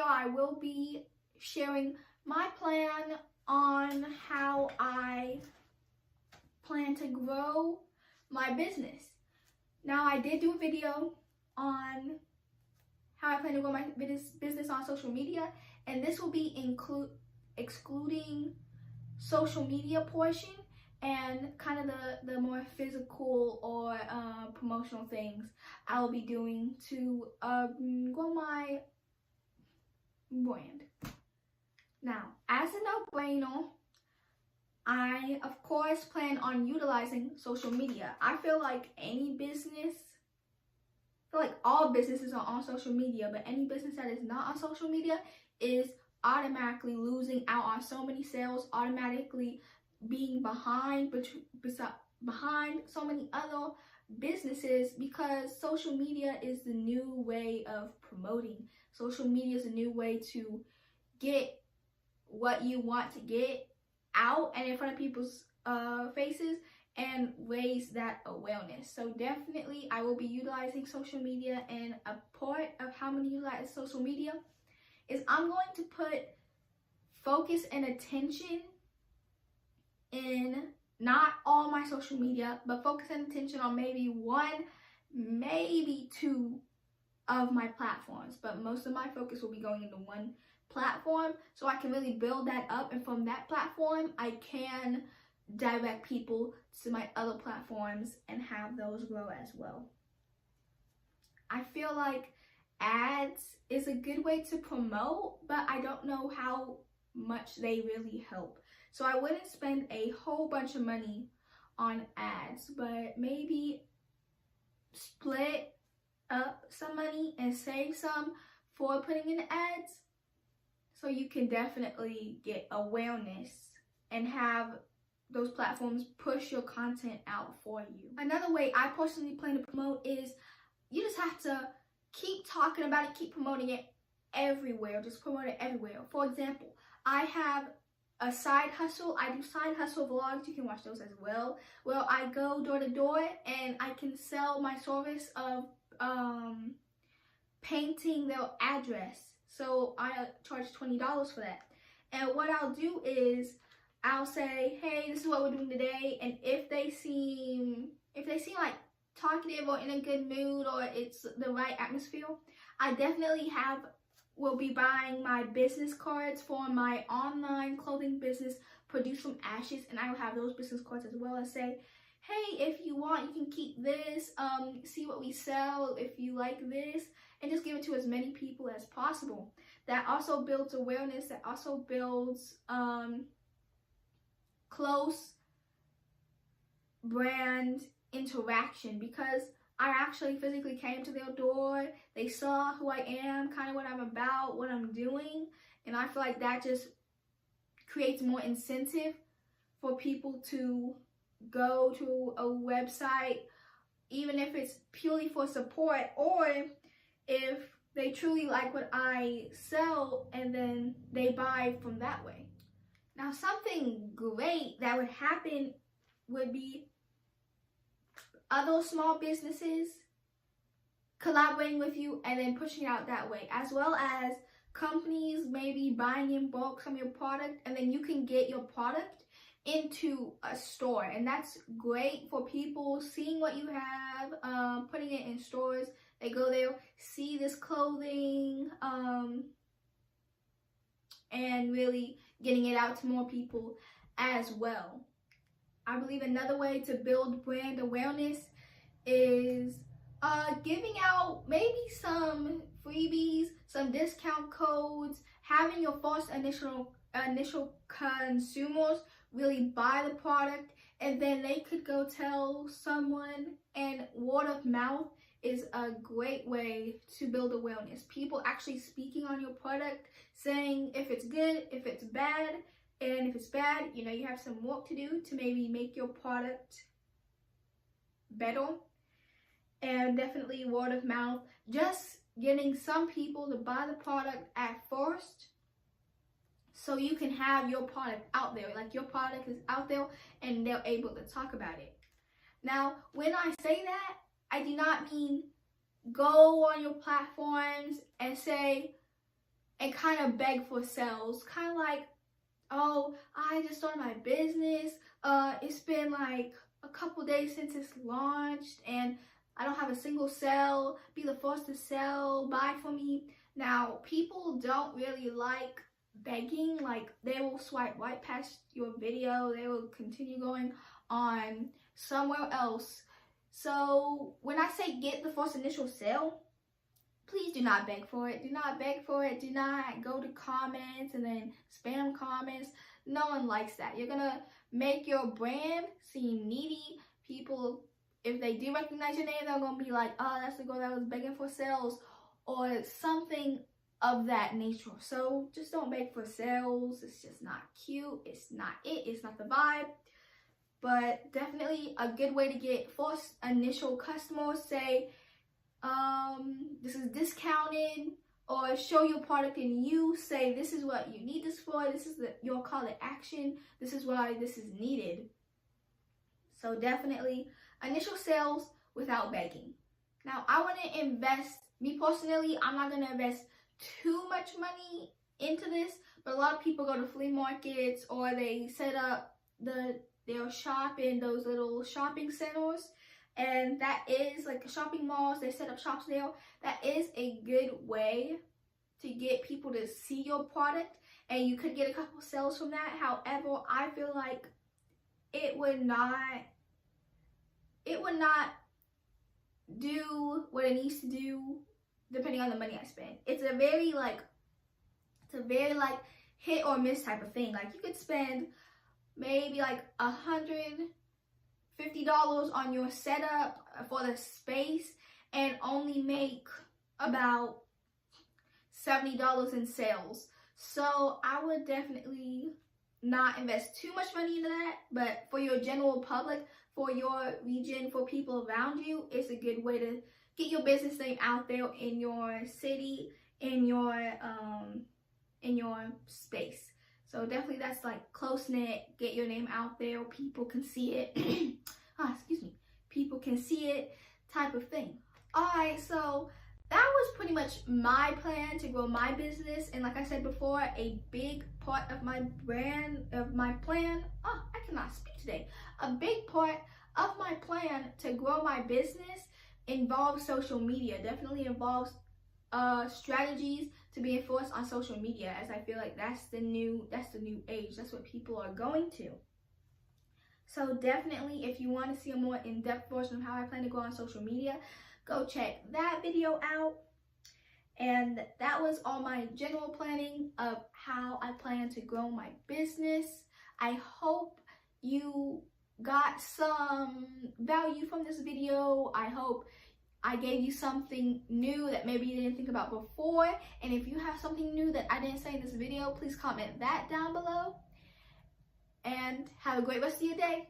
I will be sharing my plan on how I plan to grow my business. Now, I did do a video on how I plan to grow my business on social media, and this will be excluding social media portion and kind of the more physical or promotional things I will be doing to grow my brand. Now, as a no-brainer, I of course plan on utilizing social media. I feel like all businesses are on social media, but any business that is not on social media is automatically losing out on so many sales, automatically being behind so many other businesses, because social media is the new way of promoting. Social media is a new way to get what you want to get out and in front of people's faces and raise that awareness. So definitely I will be utilizing social media, and a part of how I'm going to utilize social media is I'm going to put focus and attention in not all my social media, but focus and attention on maybe one, maybe two of my platforms. But most of my focus will be going into one platform, so I can really build that up, and from that platform I can direct people to my other platforms and have those grow as well. I feel like ads is a good way to promote, but I don't know how much they really help. So I wouldn't spend a whole bunch of money on ads, but maybe split up some money and save some for putting in ads, so you can definitely get awareness and have those platforms push your content out for you. Another way I personally plan to promote is you just have to keep talking about it, keep promoting it everywhere. Just promote it everywhere. For example, I have a side hustle. I do side hustle vlogs. You can watch those as well. Well, I go door to door and I can sell my service of painting their address. So I charge $20 for that. And what I'll do is I'll say, hey, this is what we're doing today. And if they seem like talkative or in a good mood, or it's the right atmosphere, I definitely will be buying my business cards for my online clothing business, Produce from Ashes, and I will have those business cards as well, and say, hey, if you want, you can keep this, see what we sell if you like this, and just give it to as many people as possible. That also builds awareness, that also builds close brand interaction, because I actually physically came to their door, they saw who I am, kind of what I'm about, what I'm doing, and I feel like that just creates more incentive for people to go to a website, even if it's purely for support, or if they truly like what I sell and then they buy from that way. Now, something great that would happen would be other small businesses collaborating with you and then pushing it out that way, as well as companies maybe buying in bulk some of your product, and then you can get your product into a store, and that's great for people seeing what you have, putting it in stores. They go there, see this clothing, and really getting it out to more people as well. I believe another way to build brand awareness is giving out maybe some freebies, some discount codes, having your first initial consumers really buy the product, and then they could go tell someone, and word of mouth is a great way to build awareness. People actually speaking on your product, saying if it's good, if it's bad, and if it's bad, you know, you have some work to do to maybe make your product better. And definitely word of mouth, just getting some people to buy the product at first, so you can have your product out there, like your product is out there and they're able to talk about it. Now, when I say that, I do not mean go on your platforms and say and kind of beg for sales, kind of like, oh, I just started my business, it's been like a couple days since it's launched and I don't have a single sale, be the first to sell, buy for me. Now, people don't really like begging. Like, they will swipe right past your video, they will continue going on somewhere else. So when I say get the first initial sale, please do not beg for it. Do not beg for it. Do not go to comments and then spam comments. No one likes that. You're gonna make your brand seem needy. People, if they do recognize your name, they're gonna be like, oh, that's the girl that was begging for sales, or something of that nature. So just don't beg for sales. It's just not cute. It's not it. It's not the vibe. But definitely a good way to get first initial customers. Say, this is discounted, or show your product in use. Say, this is what you need this for. This is your call to action. This is why this is needed. So definitely initial sales without begging. Now, I want to invest, me personally, I'm not going to invest too much money into this, but a lot of people go to flea markets, or they set up their shop in those little shopping centers, and that is like shopping malls. They set up shops there. That is a good way to get people to see your product, and you could get a couple sales from that. However, I feel like it would not do what it needs to do depending on the money I spend. It's a very like hit or miss type of thing. Like, you could spend maybe like $150 on your setup for the space and only make about $70 in sales. So I would definitely not invest too much money into that, but for your general public, for your region, for people around you, it's a good way to get your business name out there in your city, in your space. So definitely that's like close-knit, get your name out there, people can see it. People can see it type of thing. Alright, so that was pretty much my plan to grow my business. And like I said before, a big part of my plan, I cannot speak today. A big part of my plan to grow my business involves social media. Definitely involves strategies to be enforced on social media, as I feel like that's the new age. That's what people are going to. So definitely, if you want to see a more in-depth version of how I plan to grow on social media, go check that video out. And that was all my general planning of how I plan to grow my business. I hope you got some value from this video. I hope I gave you something new that maybe you didn't think about before. And if you have something new that I didn't say in this video, please comment that down below. And have a great rest of your day.